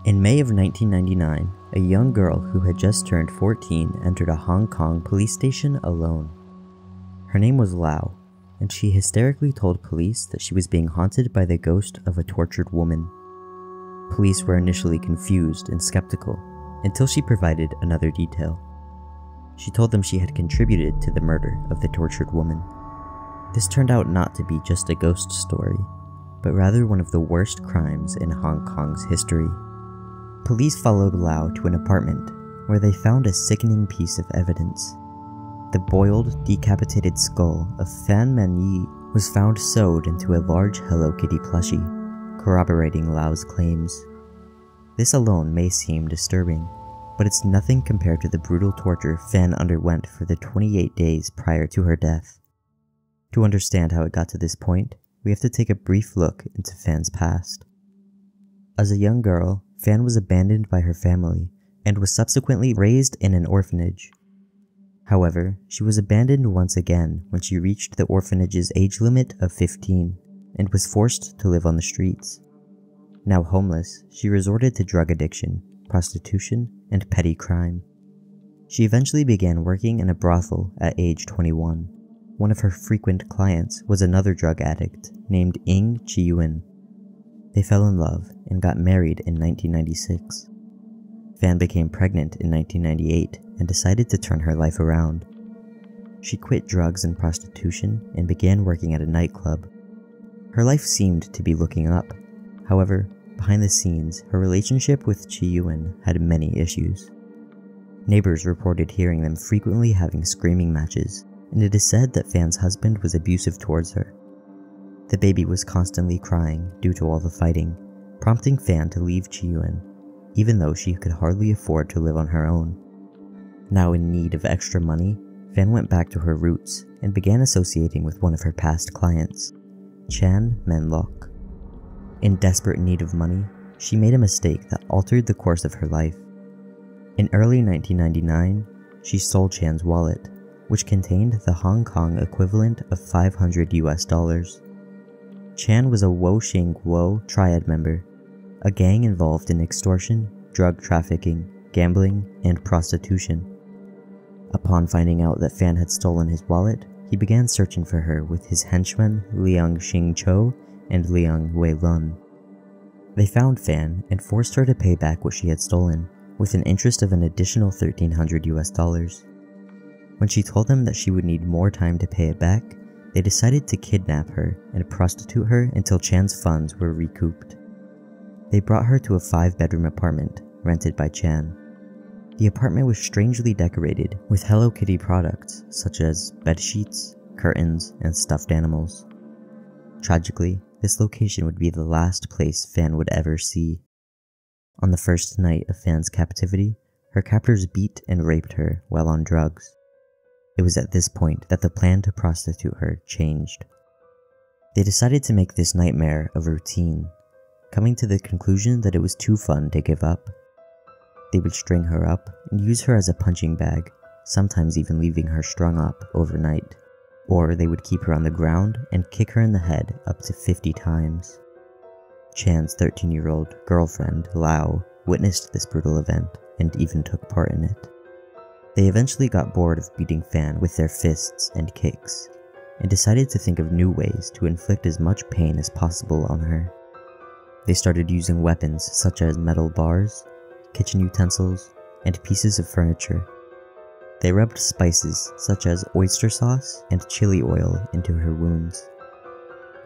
In May of 1999, a young girl who had just turned 14 entered a Hong Kong police station alone. Her name was Lau, and she hysterically told police that she was being haunted by the ghost of a tortured woman. Police were initially confused and skeptical, until she provided another detail. She told them she had contributed to the murder of the tortured woman. This turned out not to be just a ghost story, but rather one of the worst crimes in Hong Kong's history. Police followed Lau to an apartment, where they found a sickening piece of evidence. The boiled, decapitated skull of Fan Man-Yee was found sewed into a large Hello Kitty plushie, corroborating Lau's claims. This alone may seem disturbing, but it's nothing compared to the brutal torture Fan underwent for the 28 days prior to her death. To understand how it got to this point, we have to take a brief look into Fan's past. As a young girl, Fan was abandoned by her family and was subsequently raised in an orphanage. However, she was abandoned once again when she reached the orphanage's age limit of 15 and was forced to live on the streets. Now homeless, she resorted to drug addiction, prostitution, and petty crime. She eventually began working in a brothel at age 21. One of her frequent clients was another drug addict named Ing Chi-Yuen. They fell in love and got married in 1996. Fan became pregnant in 1998 and decided to turn her life around. She quit drugs and prostitution and began working at a nightclub. Her life seemed to be looking up. However, behind the scenes, her relationship with Chi-Yuen had many issues. Neighbors reported hearing them frequently having screaming matches, and it is said that Fan's husband was abusive towards her. The baby was constantly crying due to all the fighting, prompting Fan to leave Chi-Yuen, even though she could hardly afford to live on her own. Now in need of extra money, Fan went back to her roots and began associating with one of her past clients, Man-Lok. In desperate need of money, she made a mistake that altered the course of her life. In early 1999, she stole Chan's wallet, which contained the Hong Kong equivalent of $500. Chan was a Wo-Shing-Wo triad member, a gang involved in extortion, drug trafficking, gambling, and prostitution. Upon finding out that Fan had stolen his wallet, he began searching for her with his henchmen shing-cho and wai-lun. They found Fan and forced her to pay back what she had stolen, with an interest of an additional $1,300. When she told them that she would need more time to pay it back, they decided to kidnap her and prostitute her until Chan's funds were recouped. They brought her to a 5-bedroom apartment rented by Chan. The apartment was strangely decorated with Hello Kitty products such as bed sheets, curtains, and stuffed animals. Tragically, this location would be the last place Fan would ever see. On the first night of Fan's captivity, her captors beat and raped her while on drugs. It was at this point that the plan to prostitute her changed. They decided to make this nightmare a routine, coming to the conclusion that it was too fun to give up. They would string her up and use her as a punching bag, sometimes even leaving her strung up overnight. Or they would keep her on the ground and kick her in the head up to 50 times. Chan's 13-year-old girlfriend, Lau, witnessed this brutal event and even took part in it. They eventually got bored of beating Fan with their fists and kicks, and decided to think of new ways to inflict as much pain as possible on her. They started using weapons such as metal bars, kitchen utensils, and pieces of furniture. They rubbed spices such as oyster sauce and chili oil into her wounds.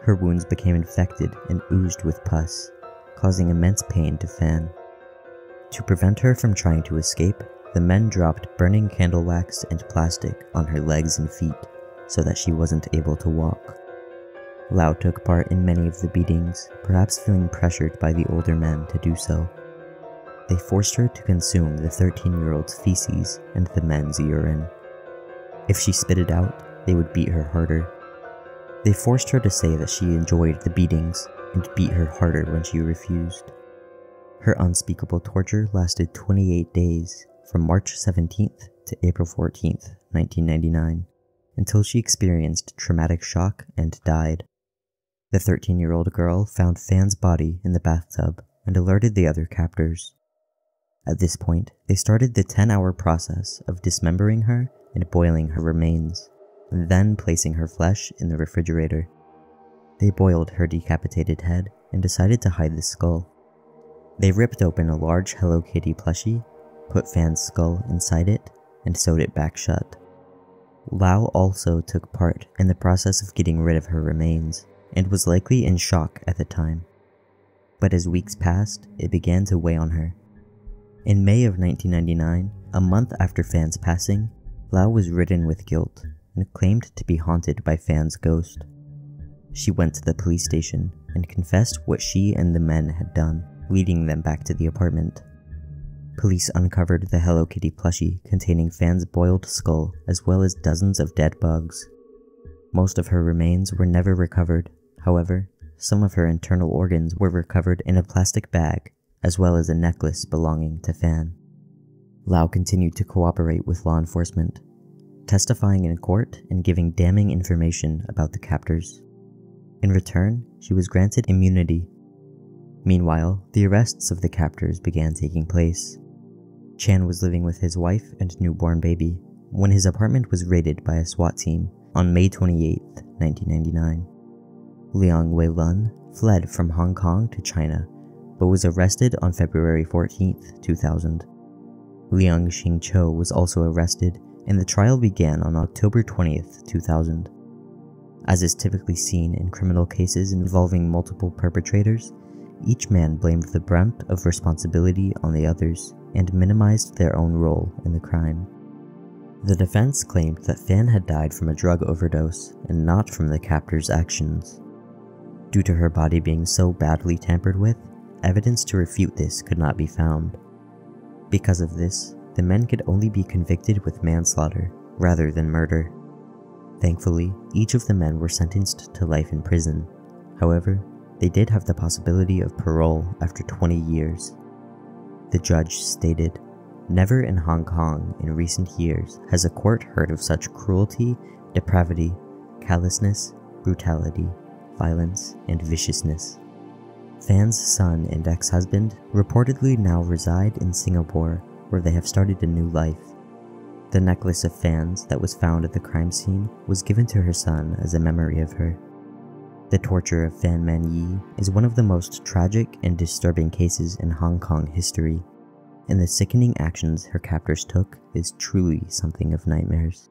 Her wounds became infected and oozed with pus, causing immense pain to Fan. To prevent her from trying to escape, the men dropped burning candle wax and plastic on her legs and feet so that she wasn't able to walk. Lau took part in many of the beatings, perhaps feeling pressured by the older men to do so. They forced her to consume the 13-year-old's feces and the men's urine. If she spit it out, they would beat her harder. They forced her to say that she enjoyed the beatings and beat her harder when she refused. Her unspeakable torture lasted 28 days, from March 17th to April 14th, 1999, until she experienced traumatic shock and died. The 13-year-old girl found Fan's body in the bathtub and alerted the other captors. At this point, they started the 10-hour process of dismembering her and boiling her remains, and then placing her flesh in the refrigerator. They boiled her decapitated head and decided to hide the skull. They ripped open a large Hello Kitty plushie, put Fan's skull inside it, and sewed it back shut. Lau also took part in the process of getting rid of her remains, and was likely in shock at the time. But as weeks passed, it began to weigh on her. In May of 1999, a month after Fan's passing, Lau was ridden with guilt and claimed to be haunted by Fan's ghost. She went to the police station and confessed what she and the men had done, leading them back to the apartment. Police uncovered the Hello Kitty plushie containing Fan's boiled skull as well as dozens of dead bugs. Most of her remains were never recovered. However, some of her internal organs were recovered in a plastic bag, as well as a necklace belonging to Fan. Lau continued to cooperate with law enforcement, testifying in court and giving damning information about the captors. In return, she was granted immunity. Meanwhile, the arrests of the captors began taking place. Chan was living with his wife and newborn baby when his apartment was raided by a SWAT team on May 28, 1999. Liang Wai-Lun fled from Hong Kong to China, but was arrested on February 14, 2000. Liang Shing-cho was also arrested, and the trial began on October 20, 2000. As is typically seen in criminal cases involving multiple perpetrators, each man blamed the brunt of responsibility on the others and minimized their own role in the crime. The defense claimed that Fan had died from a drug overdose and not from the captors' actions. Due to her body being so badly tampered with, evidence to refute this could not be found. Because of this, the men could only be convicted with manslaughter rather than murder. Thankfully, each of the men were sentenced to life in prison. However, they did have the possibility of parole after 20 years. The judge stated, "Never in Hong Kong in recent years has a court heard of such cruelty, depravity, callousness, brutality, violence, and viciousness." Fan's son and ex-husband reportedly now reside in Singapore, where they have started a new life. The necklace of Fan's that was found at the crime scene was given to her son as a memory of her. The torture of Fan Man-Yee is one of the most tragic and disturbing cases in Hong Kong history, and the sickening actions her captors took is truly something of nightmares.